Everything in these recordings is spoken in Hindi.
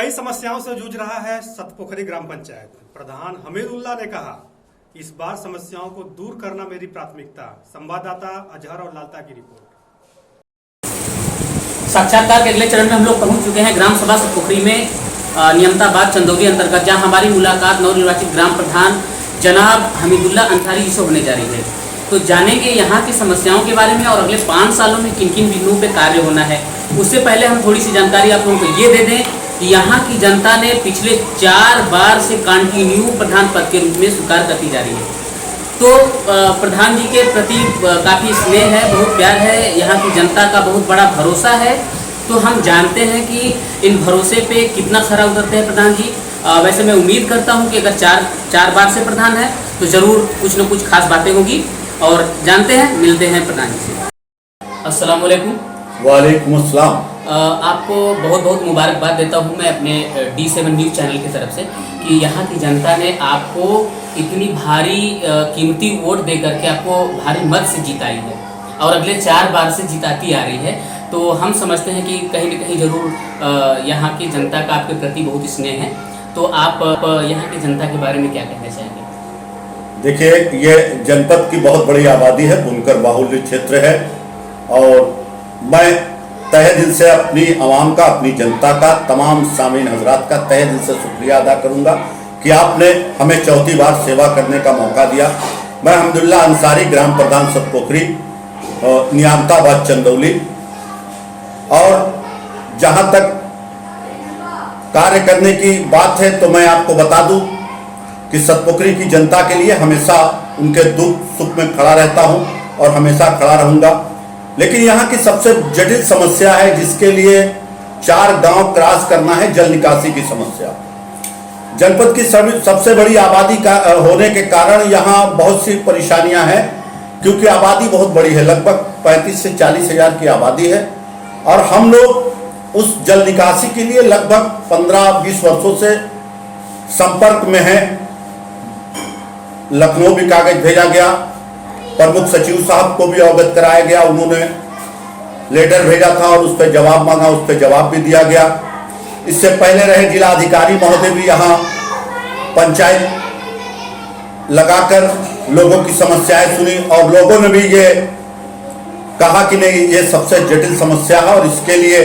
कई समस्याओं से जूझ रहा है सतपोखरी ग्राम पंचायत। प्रधान हमीदुल्लाह ने कहा, इस बार समस्याओं को दूर करना मेरी प्राथमिकता। संवाददाता अजहर और लालता की रिपोर्ट। साक्षात्कार के अगले चरण में हम लोग पहुंच चुके हैं ग्राम सभा सतपोखरी में, नियमताबाद चंदौली अंतर्गत, जहां हमारी मुलाकात नवनिर्वाचित ग्राम प्रधान जनाब हमीदुल्लाह अंसारी जी से होने जा रही है। तो जानेंगे यहाँ की समस्याओं के बारे में और अगले 5 सालों में किन किन बिंदुओं पे कार्य होना है। उससे पहले हम थोड़ी सी जानकारी आप लोगों को ये दे दें कि यहाँ की जनता ने पिछले 4 बार से कंटिन्यू प्रधान पद के रूप में स्वीकार करती जा रही है। तो प्रधान जी के प्रति काफ़ी स्नेह है, बहुत प्यार है, यहाँ की जनता का बहुत बड़ा भरोसा है। तो हम जानते हैं कि इन भरोसे पे कितना खरा उतरते हैं प्रधान जी। वैसे मैं उम्मीद करता हूँ कि अगर चार बार से प्रधान है तो ज़रूर कुछ न कुछ खास बातें होगी, और जानते हैं, मिलते हैं प्रधान जी से। अस्सलाम वालेकुम। वालेकुम अस्सलाम। आपको बहुत बहुत मुबारकबाद देता हूँ मैं अपने D7 न्यूज़ चैनल की तरफ से कि यहाँ की जनता ने आपको इतनी भारी कीमती वोट दे करके आपको भारी मत से जिताई है और अगले 4 बार से जिताती आ रही है। तो हम समझते हैं कि कहीं न कहीं ज़रूर यहाँ की जनता का आपके प्रति बहुत स्नेह है। तो आप यहाँ की जनता के बारे में क्या कहना चाहेंगे? देखिए, ये जनपद की बहुत बड़ी आबादी है, बुनकर बाहुल्य क्षेत्र है, और मैं तहे दिल से अपनी आवाम का, अपनी जनता का, तमाम सामीन हजरात का तहे दिल से शुक्रिया अदा करूंगा कि आपने हमें 4थी बार सेवा करने का मौका दिया। मैं हमीदुल्लाह अंसारी, ग्राम प्रधान सतपोखरी, नियमताबाद चंदौली। और जहां तक कार्य करने की बात है तो मैं आपको बता दूं कि सतपोखरी की जनता के लिए हमेशा उनके दुख सुख में खड़ा रहता हूं और हमेशा खड़ा रहूंगा। लेकिन यहाँ की सबसे जटिल समस्या है, जिसके लिए 4 गांव क्रॉस करना है, जल निकासी की समस्या। जनपद की सबसे बड़ी आबादी का होने के कारण यहाँ बहुत सी परेशानियां हैं, क्योंकि आबादी बहुत बड़ी है, लगभग 35 से 40 हजार की आबादी है। और हम लोग उस जल निकासी के लिए लगभग 15-20 वर्षों से संपर्क में हैं। लखनऊ भी कागज भेजा गया, प्रमुख सचिव साहब को भी अवगत कराया गया, उन्होंने लेटर भेजा था और उस पर जवाब मांगा, उस पर जवाब भी दिया गया। इससे पहले रहे जिला अधिकारी महोदय भी यहाँ पंचायत लगाकर लोगों की समस्याएं सुनी, और लोगों ने भी ये कहा कि नहीं, ये सबसे जटिल समस्या है और इसके लिए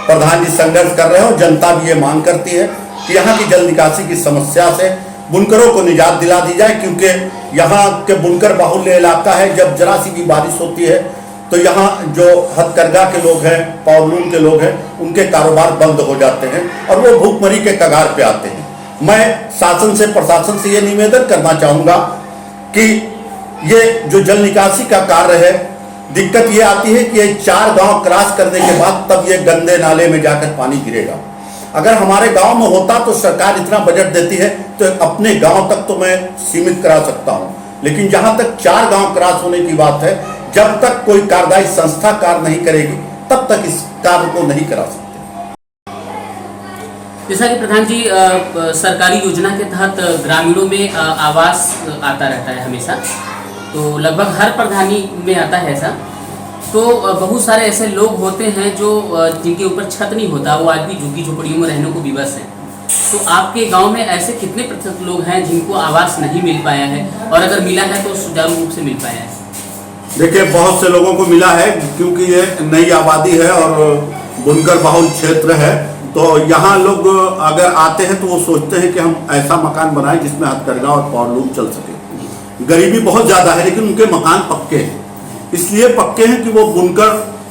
प्रधान जी संघर्ष कर रहे हैं। और जनता भी ये मांग करती है कि यहाँ की जल निकासी की समस्या से बुनकरों को निजात दिला दी जाए, क्योंकि यहाँ के बुनकर बाहुल्य इलाका है। जब जरा सी भी बारिश होती है तो यहाँ जो हथकरघा के लोग हैं, पावरलूम के लोग हैं, उनके कारोबार बंद हो जाते हैं और वो भूखमरी के कगार पे आते हैं। मैं शासन से, प्रशासन से ये निवेदन करना चाहूँगा कि ये जो जल निकासी का कार्य है, दिक्कत ये आती है कि ये 4 गांव क्रॉस करने के बाद तब ये गंदे नाले में जाकर पानी गिरेगा। अगर हमारे गांव में होता तो सरकार इतना बजट देती है तो अपने गांव तक तो मैं सीमित करा सकता हूं, लेकिन जहां तक 4 गांव क्रॉस होने की बात है, जब तक कोई कार्यदायी संस्था कार्य नहीं करेगी तब तक इस कार्य को नहीं करा सकते। जैसा कि प्रधान जी, सरकारी योजना के तहत ग्रामीणों में आवास आता रहता है हमेशा, तो लगभग हर प्रधानी में आता है ऐसा। तो बहुत सारे ऐसे लोग होते हैं जो जिनके ऊपर छत नहीं होता, वो आज भी झुग्गी झोपड़ियों में रहने को विवश हैं। तो आपके गांव में ऐसे कितने प्रतिशत लोग हैं जिनको आवास नहीं मिल पाया है, और अगर मिला है तो सुचारू रूप से मिल पाया है? देखिए, बहुत से लोगों को मिला है, क्योंकि ये नई आबादी है और बुनकर बाहुल क्षेत्र है। तो यहाँ लोग अगर आते हैं तो वो सोचते हैं कि हम ऐसा मकान बनाएं जिसमें हथकरघा और पावरलूम चल सके। गरीबी बहुत ज़्यादा है, लेकिन उनके मकान पक्के हैं। इसलिए पक्के हैं कि वो बुनकर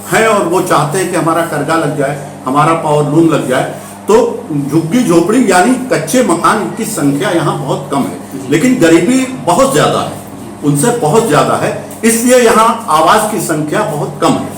हैं और वो चाहते हैं कि हमारा करगा लग जाए, हमारा पावरलूम लग जाए। तो झुग्गी झोपड़ी यानी कच्चे मकान की संख्या यहाँ बहुत कम है, लेकिन गरीबी बहुत ज़्यादा है, उनसे बहुत ज़्यादा है। इसलिए यहाँ आवास की संख्या बहुत कम है।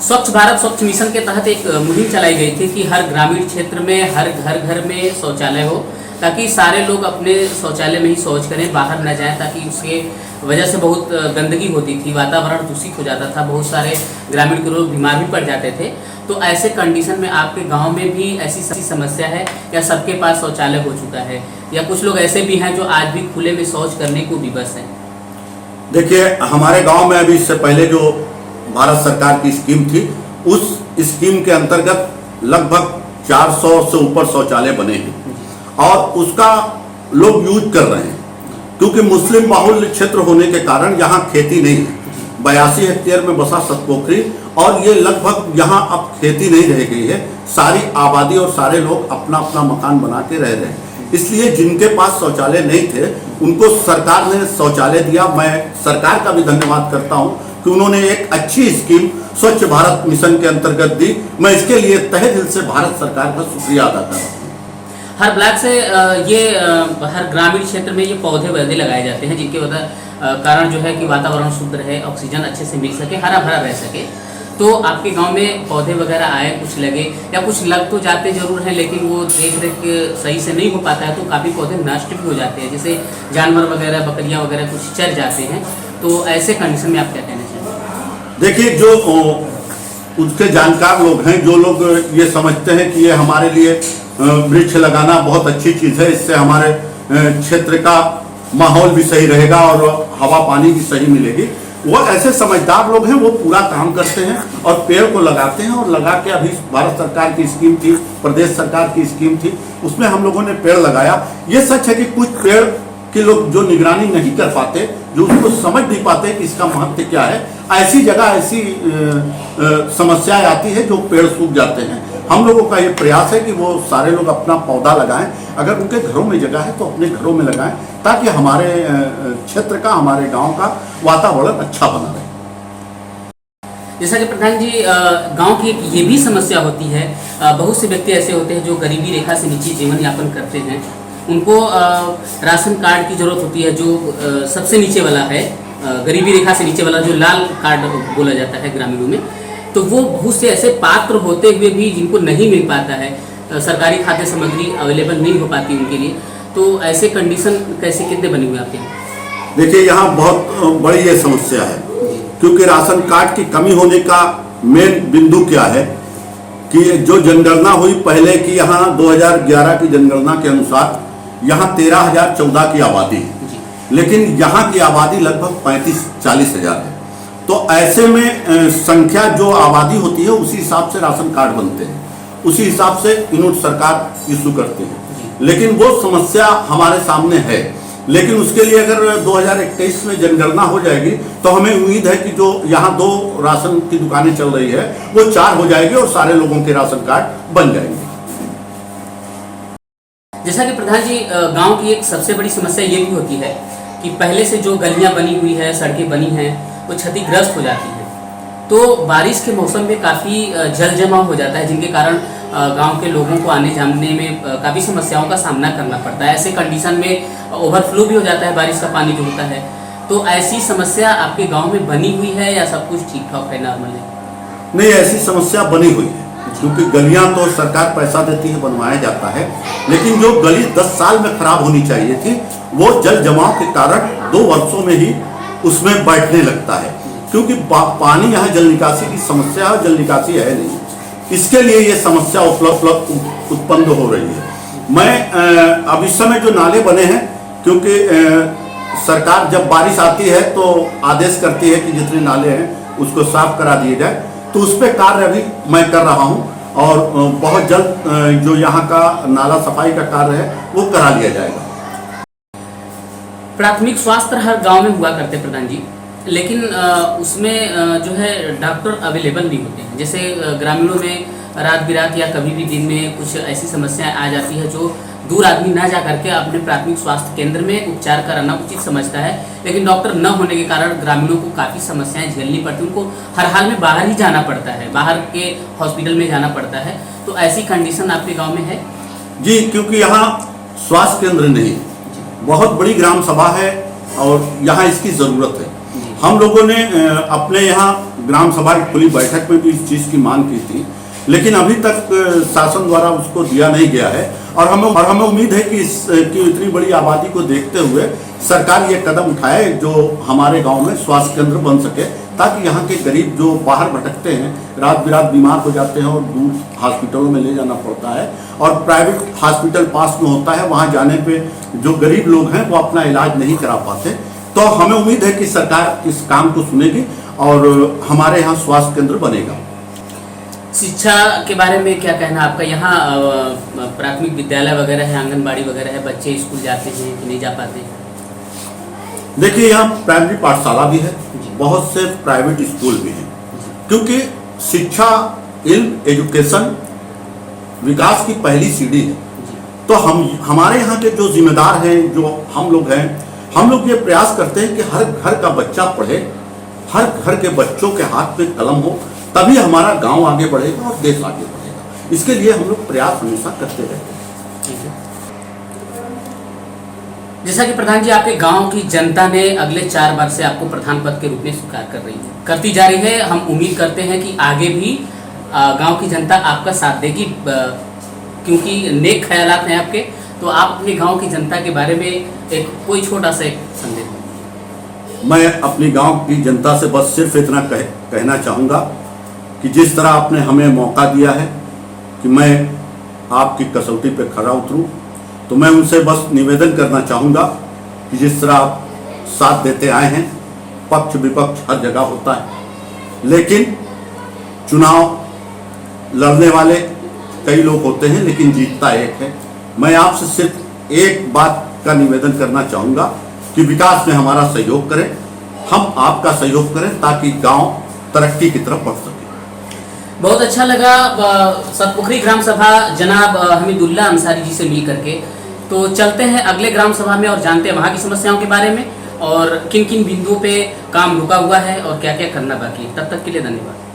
स्वच्छ भारत स्वच्छ मिशन के तहत एक मुहिम चलाई गई थी कि हर ग्रामीण क्षेत्र में हर घर में शौचालय हो, ताकि सारे लोग अपने शौचालय में ही शौच करें, बाहर न जाएं, ताकि उसके वजह से बहुत गंदगी होती थी, वातावरण दूषित हो जाता था, बहुत सारे ग्रामीण के लोग बीमार भी पड़ जाते थे। तो ऐसे कंडीशन में आपके गांव में भी ऐसी समस्या है या सबके पास शौचालय हो चुका है, या कुछ लोग ऐसे भी हैं जो आज भी खुले में शौच करने को विवश हैं? देखिए, हमारे गाँव में अभी इससे पहले जो भारत सरकार की स्कीम थी, उस स्कीम के अंतर्गत लगभग 400 से ऊपर शौचालय बने हैं और उसका लोग यूज कर रहे हैं, क्योंकि मुस्लिम बाहुल्य क्षेत्र होने के कारण यहाँ खेती नहीं है। 82 हेक्टेयर में बसा सतपोखरी और ये लगभग यहाँ अब खेती नहीं रह गई है, सारी आबादी और सारे लोग अपना अपना मकान बना के रह रहे हैं। इसलिए जिनके पास शौचालय नहीं थे उनको सरकार ने शौचालय दिया। मैं सरकार का भी धन्यवाद करता हूँ कि उन्होंने एक अच्छी स्कीम स्वच्छ भारत मिशन के अंतर्गत दी। मैं इसके लिए तहे दिल से भारत सरकार का शुक्रिया अदा करता हूँ। हर ब्लॉक से हर ग्रामीण क्षेत्र में ये पौधे वैधे लगाए जाते हैं, जिनके कारण जो है कि वातावरण शुद्ध रहे, ऑक्सीजन अच्छे से मिल सके, हरा भरा रह सके। तो आपके गांव में पौधे वगैरह आए, कुछ लगे या कुछ लग तो जाते जरूर हैं, लेकिन वो देख रेख सही से नहीं हो पाता है, तो काफ़ी पौधे नष्ट भी हो जाते हैं, जैसे जानवर वगैरह, बकरियां वगैरह कुछ चर जाते हैं। तो ऐसे कंडीशन में आप क्या कहना चाहेंगे? देखिए, जो उसके जानकार लोग हैं, जो लोग ये समझते हैं कि ये हमारे लिए वृक्ष लगाना बहुत अच्छी चीज़ है, इससे हमारे क्षेत्र का माहौल भी सही रहेगा और हवा पानी भी सही मिलेगी, वो ऐसे समझदार लोग हैं, वो पूरा काम करते हैं और पेड़ को लगाते हैं। और लगा के अभी भारत सरकार की स्कीम थी, प्रदेश सरकार की स्कीम थी, उसमें हम लोगों ने पेड़ लगाया। ये सच है कि कुछ पेड़ के लोग जो निगरानी नहीं कर पाते, जो उसको समझ नहीं पाते कि इसका महत्व क्या है, ऐसी जगह ऐसी समस्याएं आती है जो पेड़ सूख जाते हैं। हम लोगों का ये प्रयास है कि वो सारे लोग अपना पौधा लगाएं, अगर उनके घरों में जगह है तो अपने घरों में लगाएं, ताकि हमारे क्षेत्र का, हमारे गांव का वातावरण अच्छा बना रहे। जैसा कि प्रधान जी, गांव की एक ये भी समस्या होती है, बहुत से व्यक्ति ऐसे होते हैं जो गरीबी रेखा से नीचे जीवन यापन करते हैं, उनको राशन कार्ड की जरूरत होती है, जो सबसे नीचे वाला है, गरीबी रेखा से नीचे वाला जो लाल कार्ड बोला जाता है ग्रामीणों में। तो वो बहुत से ऐसे पात्र होते हुए भी जिनको नहीं मिल पाता है, सरकारी खाद्य सामग्री अवेलेबल नहीं हो पाती उनके लिए, तो ऐसे कंडीशन कैसे कितने बने हुए आपके यहाँ? देखिए, यहाँ बहुत बड़ी ये समस्या है, क्योंकि राशन कार्ड की कमी होने का मेन बिंदु क्या है कि जो जनगणना हुई पहले की, यहाँ 2011 की जनगणना के अनुसार यहाँ 13,014 की आबादी है, लेकिन यहाँ की आबादी लगभग 35-40 हजार है। तो ऐसे में संख्या जो आबादी होती है उसी हिसाब से राशन कार्ड बनते हैं, उसी हिसाब से यूनिट सरकार इशू करते हैं। लेकिन वो समस्या हमारे सामने है, लेकिन उसके लिए अगर 2021 में जनगणना हो जाएगी तो हमें उम्मीद है कि जो यहाँ 2 राशन की दुकानें चल रही है वो 4 हो जाएगी और सारे लोगों के राशन कार्ड बन जाएंगे। जैसा कि प्रधान जी, गांव की एक सबसे बड़ी समस्या ये भी होती है कि पहले से जो गलियां बनी हुई है, सड़कें बनी हैं, वो क्षतिग्रस्त हो जाती है। तो बारिश के मौसम में काफ़ी जल जमाव हो जाता है, जिनके कारण गांव के लोगों को आने जाने में काफ़ी समस्याओं का सामना करना पड़ता है। ऐसे कंडीशन में ओवरफ्लो भी हो जाता है, बारिश का पानी जो होता है। तो ऐसी समस्या आपके गांव में बनी हुई है या सब कुछ ठीक ठाक है, नॉर्मल है? नहीं, ऐसी समस्या बनी हुई है, क्योंकि गलियां तो सरकार पैसा देती है, बनवाया जाता है, लेकिन जो गली 10 साल में खराब होनी चाहिए थी वो जल जमाव के कारण 2 वर्षों में ही उसमें बैठने लगता है, क्योंकि पानी यहाँ जल निकासी की समस्या है, जल निकासी है नहीं, इसके लिए ये समस्या उत्पन्न हो रही है। मैं अब इस समय जो नाले बने हैं, क्योंकि सरकार जब बारिश आती है तो आदेश करती है कि जितने नाले हैं उसको साफ करा दिए जाए, तो उस पर कार्य अभी मैं कर रहा हूँ और बहुत जल्द जो यहाँ का नाला सफाई का कार्य है वो करा लिया जाएगा। प्राथमिक स्वास्थ्य हर गांव में हुआ करते प्रधान जी, लेकिन उसमें जो है डॉक्टर अवेलेबल नहीं होते हैं। जैसे ग्रामीणों में रात बिरात या कभी भी दिन में कुछ ऐसी समस्याएं आ जाती है जो दूर आदमी ना जा करके अपने प्राथमिक स्वास्थ्य केंद्र में उपचार कराना उचित समझता है, लेकिन डॉक्टर न होने के कारण ग्रामीणों को काफ़ी समस्याएं झेलनी पड़ती, उनको हर हाल में बाहर ही जाना पड़ता है, बाहर के हॉस्पिटल में जाना पड़ता है। तो ऐसी कंडीशन आपके गाँव में है? जी, क्योंकि यहाँ स्वास्थ्य केंद्र नहीं, बहुत बड़ी ग्राम सभा है और यहाँ इसकी ज़रूरत है। हम लोगों ने अपने यहाँ ग्राम सभा की खुली बैठक में भी इस चीज़ की मांग की थी, लेकिन अभी तक शासन द्वारा उसको दिया नहीं गया है और हमें उम्मीद है कि इतनी बड़ी आबादी को देखते हुए सरकार ये कदम उठाए जो हमारे गांव में स्वास्थ्य केंद्र बन सके, ताकि यहाँ के गरीब जो बाहर भटकते हैं, रात बिरात बीमार हो जाते हैं और दूर हॉस्पिटलों में ले जाना पड़ता है और प्राइवेट हॉस्पिटल पास में होता है, वहाँ जाने पे जो गरीब लोग हैं वो अपना इलाज नहीं करा पाते। तो हमें उम्मीद है कि सरकार इस काम को सुनेगी और हमारे यहाँ स्वास्थ्य केंद्र बनेगा। शिक्षा के बारे में क्या कहना आपका? यहाँ प्राथमिक विद्यालय वगैरह है, आंगनबाड़ी वगैरह है, बच्चे स्कूल जाते हैं कि नहीं जा पाते? देखिए, यहाँ प्राइमरी पाठशाला भी है, बहुत से प्राइवेट स्कूल भी हैं, क्योंकि शिक्षा, इल्म, एजुकेशन विकास की पहली सीढ़ी है। तो हमारे यहाँ के जो जिम्मेदार हैं, जो हम लोग हैं, हम लोग ये प्रयास करते हैं कि हर घर का बच्चा पढ़े, हर घर के बच्चों के हाथ में कलम हो, तभी हमारा गांव आगे बढ़ेगा और देश आगे बढ़ेगा। इसके लिए हम लोग प्रयास हमेशा करते रहते हैं। जैसा कि प्रधान जी, आपके गांव की जनता ने अगले 4 बार से आपको प्रधान पद के रूप में स्वीकार कर रही है, करती जा रही है। हम उम्मीद करते हैं कि आगे भी गांव की जनता आपका साथ देगी, क्योंकि नेक ख्यालात हैं आपके। तो आप अपने गांव की जनता के बारे में कोई छोटा सा एक संदेश दें। मैं अपनी गांव की जनता से बस सिर्फ इतना कहना चाहूँगा कि जिस तरह आपने हमें मौका दिया है कि मैं आपकी कसौटी पे खरा उतरूं, तो मैं उनसे बस निवेदन करना चाहूँगा कि जिस तरह आप साथ देते आए हैं, पक्ष विपक्ष हर जगह होता है, लेकिन चुनाव लड़ने वाले कई लोग होते हैं, लेकिन जीतता एक है। मैं आपसे सिर्फ एक बात का निवेदन करना चाहूँगा कि विकास में हमारा सहयोग करें, हम आपका सहयोग करें, ताकि गांव तरक्की की तरफ बढ़ सके। बहुत अच्छा लगा सतपोखरी ग्राम सभा जनाब हमीदुल्ला अंसारी जी से मिल करके। तो चलते हैं अगले ग्राम सभा में और जानते हैं वहाँ की समस्याओं के बारे में और किन किन बिंदुओं पे काम रुका हुआ है और क्या क्या करना बाकी है। तब तक के लिए धन्यवाद।